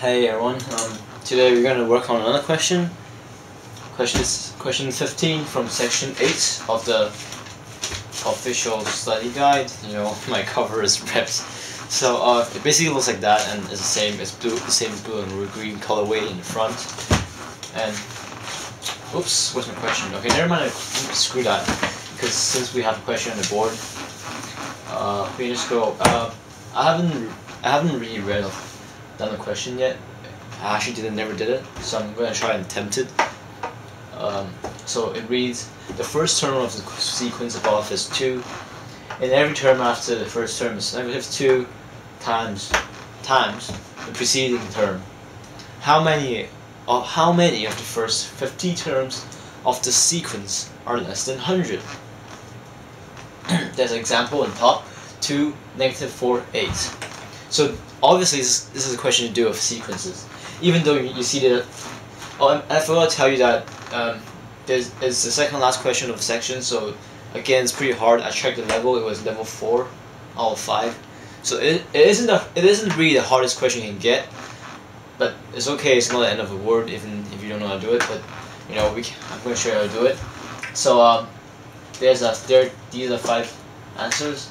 Hey everyone, today we're going to work on another question. Question 15 from section 8 of the official study guide. You know, my cover is ripped. So it basically looks like that, and it's the same as blue, and green colorway in the front. And oops, what's my question? Okay, never mind. Screw that, because since we have a question on the board, we just go. I haven't really done the question yet. I actually never did it, so I'm gonna try and attempt it. So it reads: the first term of the sequence above is 2, and every term after the first term is -2 times the preceding term. How many of the first 50 terms of the sequence are less than 100? There's an example on top: 2, -4, 8. So obviously this is a question to do with sequences. Even though you see that, oh, I forgot to tell you that it's the second last question of the section. So again, it's pretty hard. I checked the level; it was level 4 out of 5. So it isn't really the hardest question you can get, but it's okay. It's not the end of the world even if you don't know how to do it. But you know, I'm going to show you how to do it. So these are 5 answers.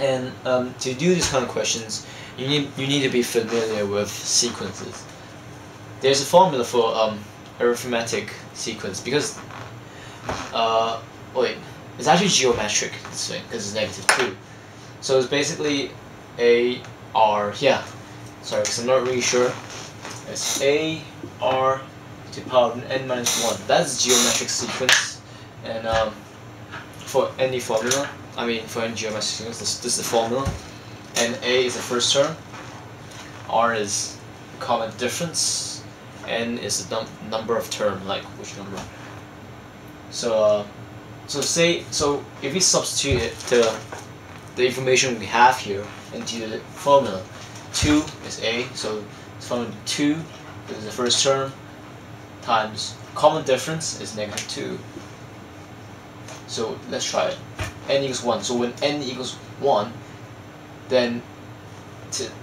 And to do these kind of questions, you need to be familiar with sequences. There's a formula for arithmetic sequence because it's actually geometric this thing because it's -2. So it's basically sorry, because I'm not really sure. It's AR to the power of n-1. That's geometric sequence, and for any formula. For any geometric sequence, this is the formula, and A is the first term, R is common difference, N is the number of term, like which number. So if we substitute the information we have here into the formula, 2 is A, so it's formula 2 is the first term times common difference is -2. So let's try it. N equals 1. So when n equals 1, then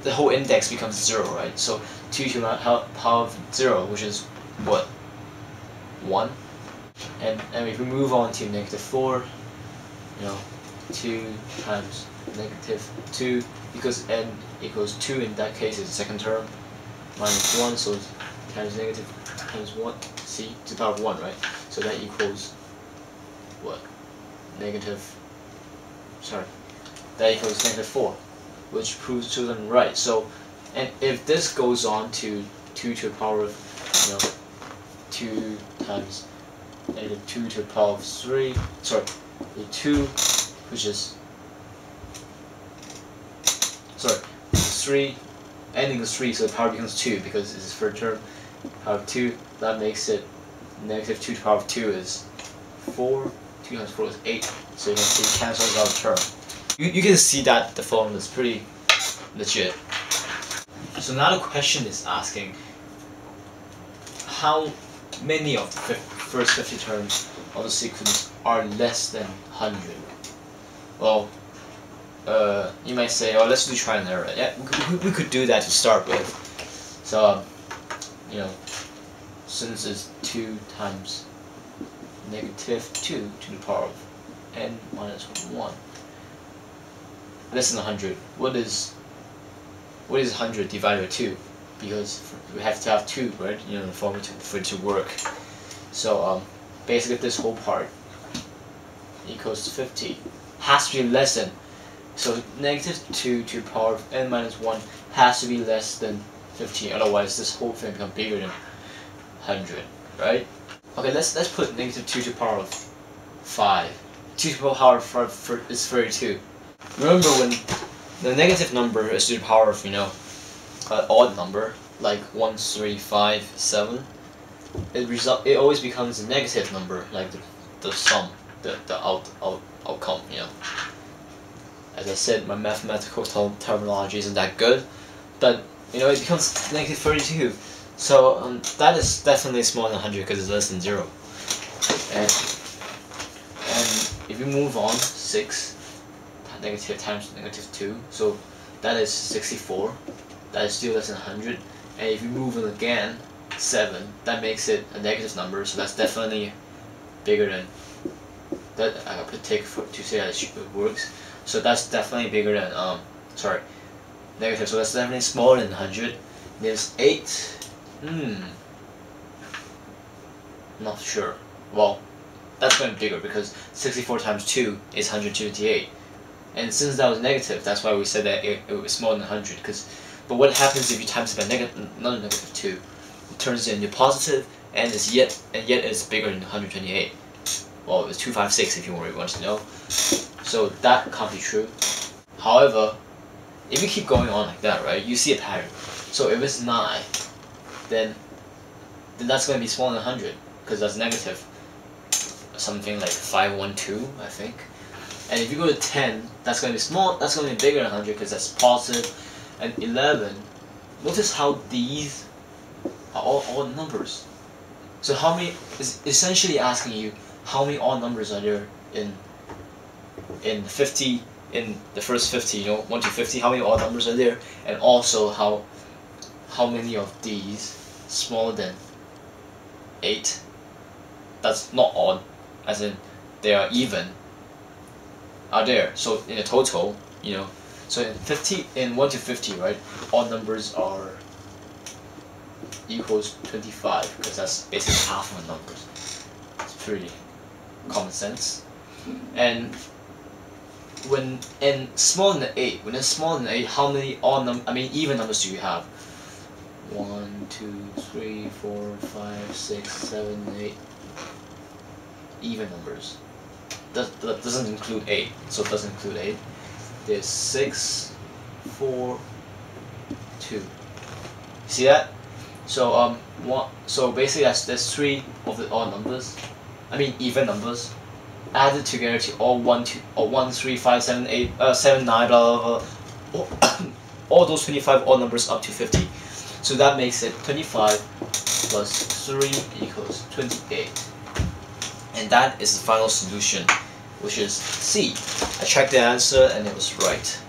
the whole index becomes 0, right? So 2 to the power of 0, which is what? 1. And if we move on to -4, 2 times -2, because n equals 2 in that case is the second term, -1, so times negative times 1, c to the power of 1, right? So that equals what? That equals -4, which proves to them right. So, and if this goes on to 2 to the power of 2 times -2 to the power of 3, the 2, which is 3, n equals 3, so the power becomes 2 because it's the third term. Power of 2, that makes it -2 to the power of 2 is 4. 2 times 4 is 8, so you can see it cancels out the term. You can see that the formula is pretty legit. So now the question is asking how many of the first 50 terms of the sequence are less than 100. Well, you might say, oh, let's do trial and error. Yeah, we could do that to start with. So, since it's 2 times -2 to the power of n-1, less than 100. What is 100 divided by 2? Because we have to have 2, right? The formula for it to work. So basically this whole part equals 50 has to be less than. So -2 to the power of n-1 has to be less than 50. Otherwise, this whole thing becomes bigger than 100, right? Okay, let's put -2 to the power of 5. 2 to the power of 5 is 32. Remember, when the negative number is to the power of an odd number like 1, 3, 5, 7, it always becomes a negative number, like the sum, the outcome. As I said, my mathematical terminology isn't that good, but it becomes -32. So that is definitely smaller than 100 because it's less than 0. And if you move on, 6 negative times -2, so that is 64. that is still less than 100. And if you move it again, 7, that makes it a negative number, so that's definitely bigger than that. I put tick to say that it works. So that's definitely bigger than negative. So that's definitely smaller than 100. There's 8. Not sure. Well, that's going to be bigger because 64 times 2 is 128. And since that was negative, that's why we said that it was smaller than 100. But what happens if you times it by another negative 2? It turns into positive, and yet it's bigger than 128. Well, it's 256 if you really want to know. So that can't be true. However, if you keep going on like that, right, you see a pattern. So if it's 9, then that's going to be smaller than 100 because that's negative. Something like 512, I think. And if you go to 10, that's going to be small. That's going to be bigger than 100 because that's positive. And 11. Notice how these are all odd numbers. So how many is essentially asking you how many odd numbers are there in 50, in the first 50, 1 to 50, how many odd numbers are there, and also how many of these smaller than 8, that's not odd, as in they are even, are there. So in a total, so in 1 to 50, right, odd numbers are equals 25, because that's basically half of the numbers. It's pretty common sense. And when smaller than 8, when it's smaller than 8, how many even numbers do you have? 1, 2, 3, 4, 5, 6, 7, 8. Even numbers. That doesn't include 8, so it doesn't include 8. There's 6, 4, 2. See that? So so basically that's 3 of the odd numbers. Even numbers added together to all 1, 3, 5, 7, 8, 7, 9, blah blah blah. All those 25 odd numbers up to 50. So that makes it 25 plus 3 equals 28. And that is the final solution, which is C. I checked the answer and it was right.